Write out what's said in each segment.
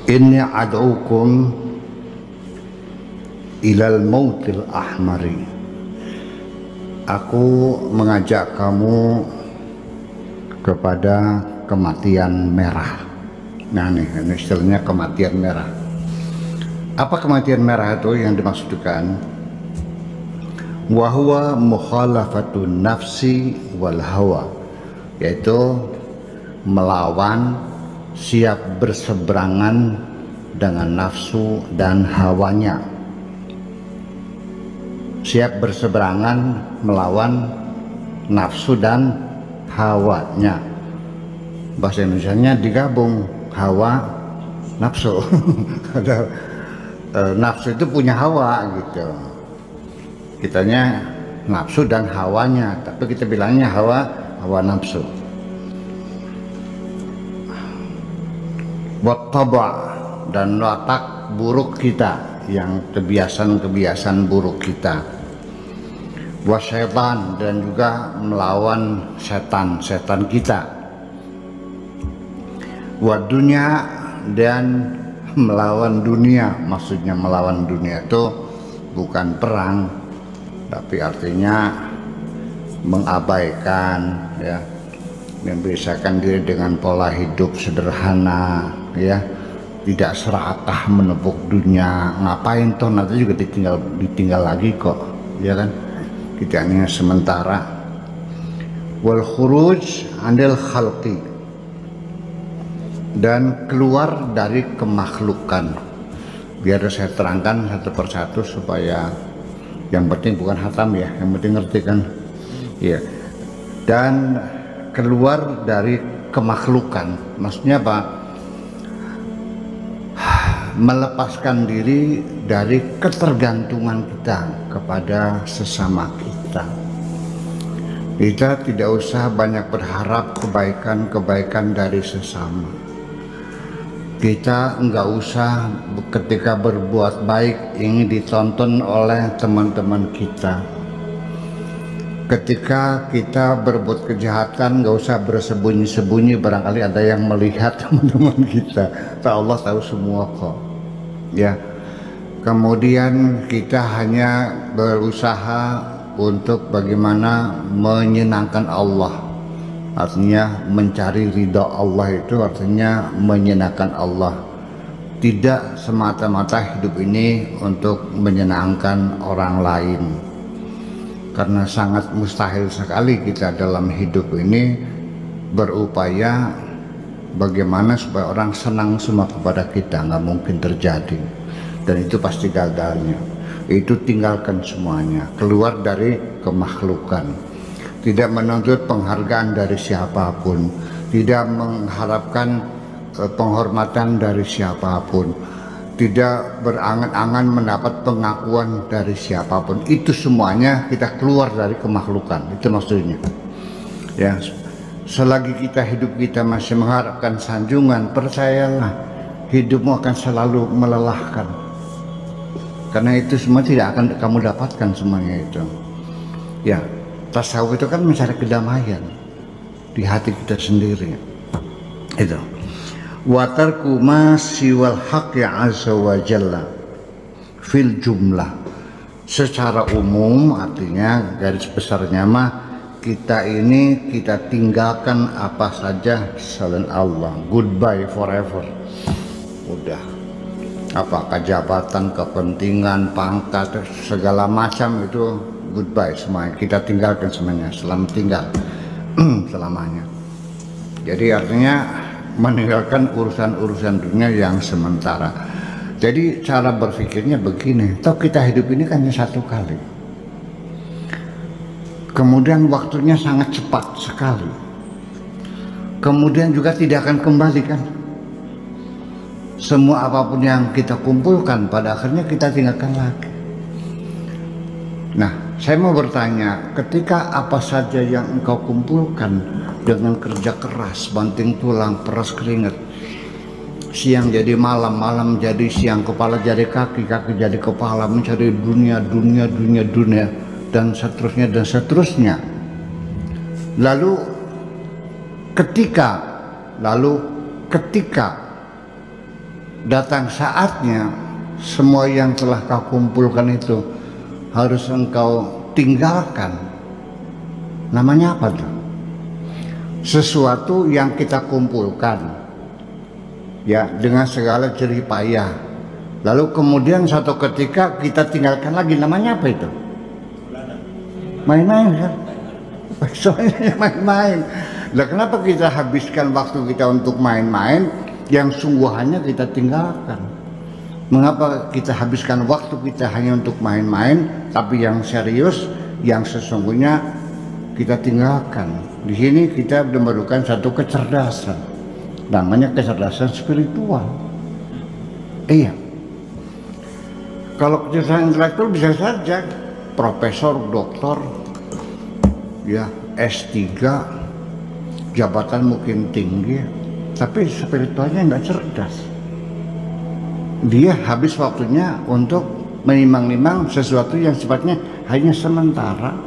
Inni ad'ukum ilal mautil ahmari. Aku mengajak kamu kepada kematian merah. Nah ini istilahnya kematian merah. Apa kematian merah itu yang dimaksudkan? Wahwa mukhalafatun nafsi wal hawa, yaitu melawan, siap berseberangan dengan nafsu dan hawanya. Siap berseberangan melawan nafsu dan hawanya. Bahasa Indonesianya digabung, hawa nafsu. Ada nafsu itu punya hawa gitu. Kitanya nafsu dan hawanya, tapi kita bilangnya hawa nafsu. Wattaba, dan watak buruk kita, yang kebiasaan buruk kita. Wasyaitan, dan juga melawan setan kita. Wadunya, dan melawan dunia. Maksudnya melawan dunia itu bukan perang, tapi artinya mengabaikan, ya, membiasakan diri dengan pola hidup sederhana, ya, tidak serakah menepuk dunia. Ngapain toh nanti juga ditinggal lagi kok, ya kan, kita hanya sementara. Wal khuruj anil khalqi, dan keluar dari kemakhlukan. Biar saya terangkan satu persatu supaya yang penting bukan hatam, ya, yang penting ngerti kan, ya. Dan keluar dari kemakhlukan, maksudnya apa? Melepaskan diri dari ketergantungan kita kepada sesama kita. Kita tidak usah banyak berharap kebaikan dari sesama. Kita enggak usah ketika berbuat baik ingin ditonton oleh teman-teman kita. Ketika kita berbuat kejahatan nggak usah bersembunyi-sembunyi, barangkali ada yang melihat teman-teman kita. Allah tahu semua kok, ya. Kemudian kita hanya berusaha untuk bagaimana menyenangkan Allah. Artinya mencari ridha Allah, itu artinya menyenangkan Allah. Tidak semata-mata hidup ini untuk menyenangkan orang lain. Karena sangat mustahil sekali kita dalam hidup ini berupaya bagaimana supaya orang senang semua kepada kita. Nggak mungkin terjadi, dan itu pasti gagalnya. Itu tinggalkan semuanya, keluar dari kemakhlukan. Tidak menuntut penghargaan dari siapapun, tidak mengharapkan penghormatan dari siapapun, tidak berangan-angan mendapat pengakuan dari siapapun. Itu semuanya kita keluar dari kemakhlukan. Itu maksudnya, ya. Selagi kita hidup kita masih mengharapkan sanjungan, percayalah hidupmu akan selalu melelahkan, karena itu semua tidak akan kamu dapatkan semuanya itu, ya. Tasawuf itu kan mencari kedamaian di hati kita sendiri, itu. Wa tarku ma siwal haqqi azza wa jalla fil jumlah. Secara umum artinya garis besarnya mah kita tinggalkan apa saja selain Allah. Goodbye forever. Udah. Apakah jabatan, kepentingan, pangkat, segala macam itu goodbye semuanya. Kita tinggalkan semuanya, selamat tinggal selamanya. Jadi artinya meninggalkan urusan-urusan dunia yang sementara. Jadi cara berpikirnya begini, toh kita hidup ini kan hanya satu kali, kemudian waktunya sangat cepat sekali, kemudian juga tidak akan kembali kan. Semua apapun yang kita kumpulkan pada akhirnya kita tinggalkan lagi. Nah, saya mau bertanya, ketika apa saja yang engkau kumpulkan dengan kerja keras, banting tulang, peras keringat, siang jadi malam, malam jadi siang, kepala jadi kaki, kaki jadi kepala, mencari dunia, dan seterusnya. Lalu ketika datang saatnya semua yang telah kau kumpulkan itu harus engkau tinggalkan. Namanya apa tuh? Sesuatu yang kita kumpulkan ya dengan segala jerih payah, lalu kemudian satu ketika kita tinggalkan lagi. Namanya apa itu? Main-main kan? Soalnya main-main. Nah, kenapa kita habiskan waktu kita untuk main-main yang sungguhannya kita tinggalkan? Mengapa kita habiskan waktu kita hanya untuk main-main, tapi yang serius, yang sesungguhnya kita tinggalkan? Di sini kita memerlukan satu kecerdasan, namanya kecerdasan spiritual. Iya. Kalau kecerdasan intelektual bisa saja profesor, doktor, ya S3, jabatan mungkin tinggi, tapi spiritualnya nggak cerdas. Dia habis waktunya untuk menimang-nimang sesuatu yang sifatnya hanya sementara,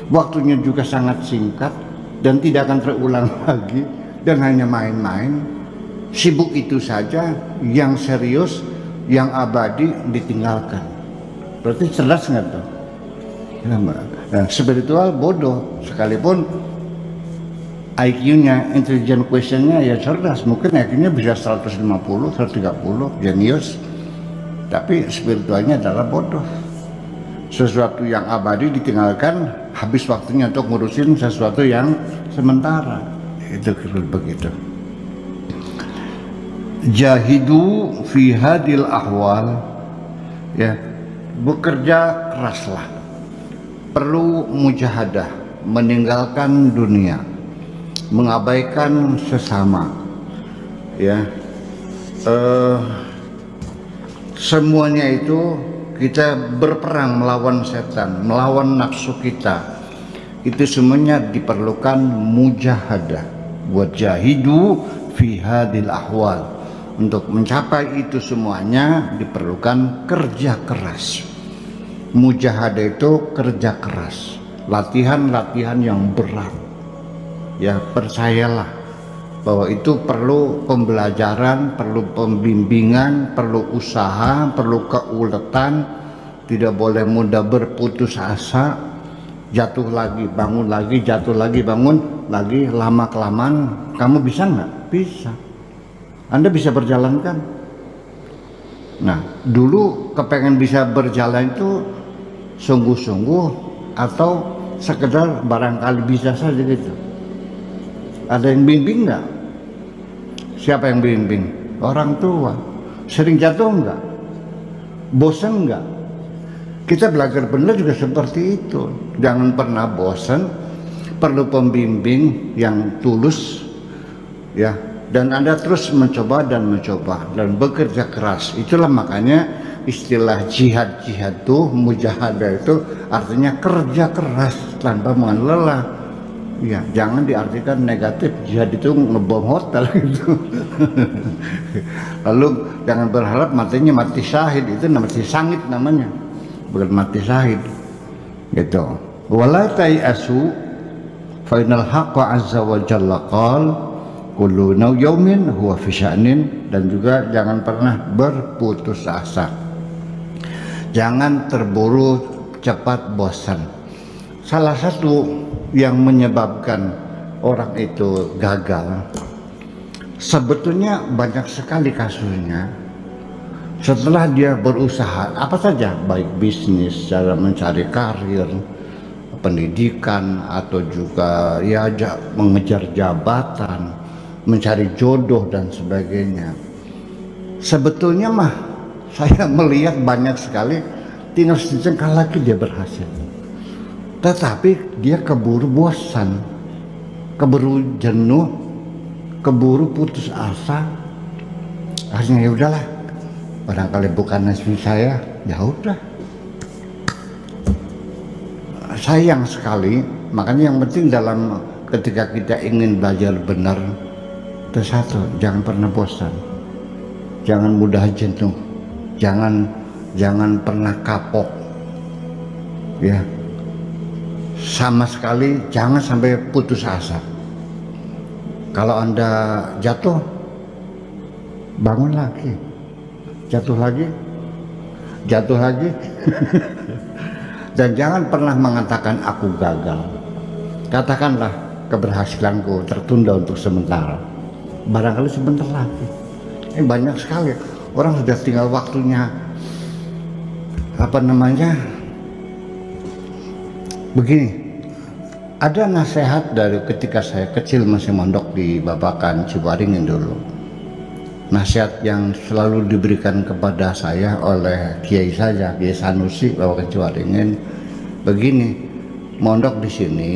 waktunya juga sangat singkat dan tidak akan terulang lagi, dan hanya main-main. Sibuk itu saja, yang serius, yang abadi ditinggalkan. Berarti cerdas nggak tuh? Nah, spiritual bodoh, sekalipun IQ-nya, intelligent question-nya ya cerdas, mungkin IQ-nya bisa 150, 130, jenius, tapi spiritualnya adalah bodoh. Sesuatu yang abadi ditinggalkan, habis waktunya untuk ngurusin sesuatu yang sementara. Itu begitu. Jahidu fi hadil ahwal, ya, bekerja keraslah, perlu mujahadah, meninggalkan dunia, mengabaikan sesama, ya, semuanya itu kita berperang melawan setan, melawan nafsu kita. Itu semuanya diperlukan mujahadah. Wajahidu fi hadil ahwal. Untuk mencapai itu semuanya diperlukan kerja keras. Mujahadah itu kerja keras, latihan-latihan yang berat. Ya, percayalah bahwa itu perlu pembelajaran, perlu pembimbingan, perlu usaha, perlu keuletan. Tidak boleh mudah berputus asa, jatuh lagi, bangun lagi, jatuh lagi, bangun lagi. Lama kelamaan kamu bisa nggak? Bisa. Anda bisa berjalan kan? Nah, dulu kepengen bisa berjalan itu sungguh-sungguh atau sekedar barangkali bisa saja gitu? Ada yang bimbing nggak? Siapa yang bimbing? Orang tua. Sering jatuh nggak? Bosan nggak? Kita belajar benar juga seperti itu. Jangan pernah bosan. Perlu pembimbing yang tulus, ya. Dan Anda terus mencoba dan bekerja keras. Itulah makanya istilah jihad itu, mujahadah itu artinya kerja keras tanpa mengenal lelah. Ya, jangan diartikan negatif. Jihad itu ngebom hotel gitu. Lalu jangan berharap matinya mati syahid, itu mati sangit namanya, bukan mati syahid. Gitu. Wala tayasu fa innal haqqa azza wa jalla qala kullu yaumin huwa fi sya'nin. Dan juga jangan pernah berputus asa. Jangan terburu cepat bosan. Salah satu yang menyebabkan orang itu gagal, sebetulnya banyak sekali kasusnya. Setelah dia berusaha apa saja, baik bisnis, cara mencari karir, pendidikan, atau juga ya mengejar jabatan, mencari jodoh dan sebagainya. Sebetulnya mah saya melihat banyak sekali tinggal sejengkal lagi dia berhasil. Tetapi dia keburu bosan, keburu jenuh, keburu putus asa. Akhirnya ya udahlah, barangkali bukan nasib saya, ya udah. Sayang sekali. Makanya yang penting dalam ketika kita ingin belajar benar, itu satu, jangan pernah bosan, jangan mudah jenuh, jangan pernah kapok, ya, sama sekali jangan sampai putus asa. Kalau Anda jatuh, bangun lagi, jatuh lagi, jatuh lagi. Dan jangan pernah mengatakan aku gagal. Katakanlah keberhasilanku tertunda untuk sementara. Barangkali sebentar lagi. Banyak sekali orang sudah tinggal waktunya begini. Ada nasihat dari ketika saya kecil masih mondok di Babakan Ciwaringin dulu. Nasihat yang selalu diberikan kepada saya oleh Kiai saya, Kiai Sanusi Babakan Ciwaringin, begini, mondok di sini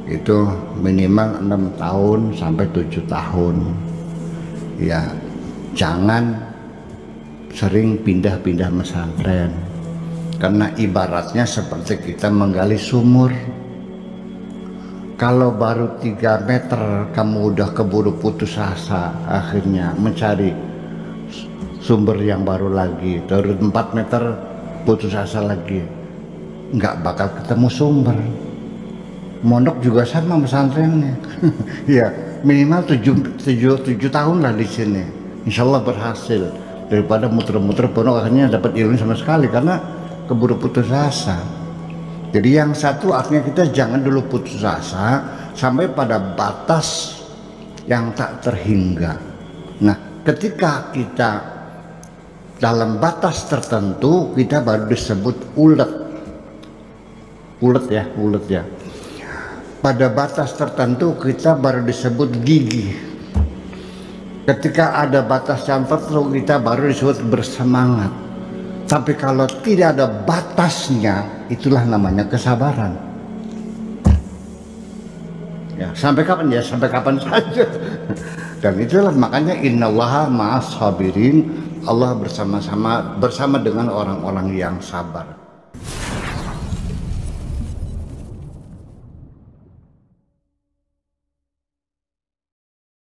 itu minimal 6 tahun sampai 7 tahun. Ya, jangan sering pindah-pindah pesantren. Karena ibaratnya seperti kita menggali sumur. Kalau baru 3 meter kamu udah keburu putus asa, akhirnya mencari sumber yang baru lagi. Terus 4 meter putus asa lagi, nggak bakal ketemu sumber. Mondok juga sama pesantrennya. Ya minimal 7 tahun lah di sini. Insya Allah berhasil, daripada muter-muter pondok akhirnya dapat ilmu sama sekali karena keburu putus asa. Jadi yang satu artinya kita jangan dulu putus asa sampai pada batas yang tak terhingga. Nah, ketika kita dalam batas tertentu, kita baru disebut ulet. Ulet ya. Pada batas tertentu kita baru disebut gigi. Ketika ada batas yang tertentu kita baru disebut bersemangat. Tapi kalau tidak ada batasnya, itulah namanya kesabaran. Ya, sampai kapan ya? Sampai kapan saja. Dan itulah makanya innallaha ma'as sabirin. Allah bersama dengan orang-orang yang sabar.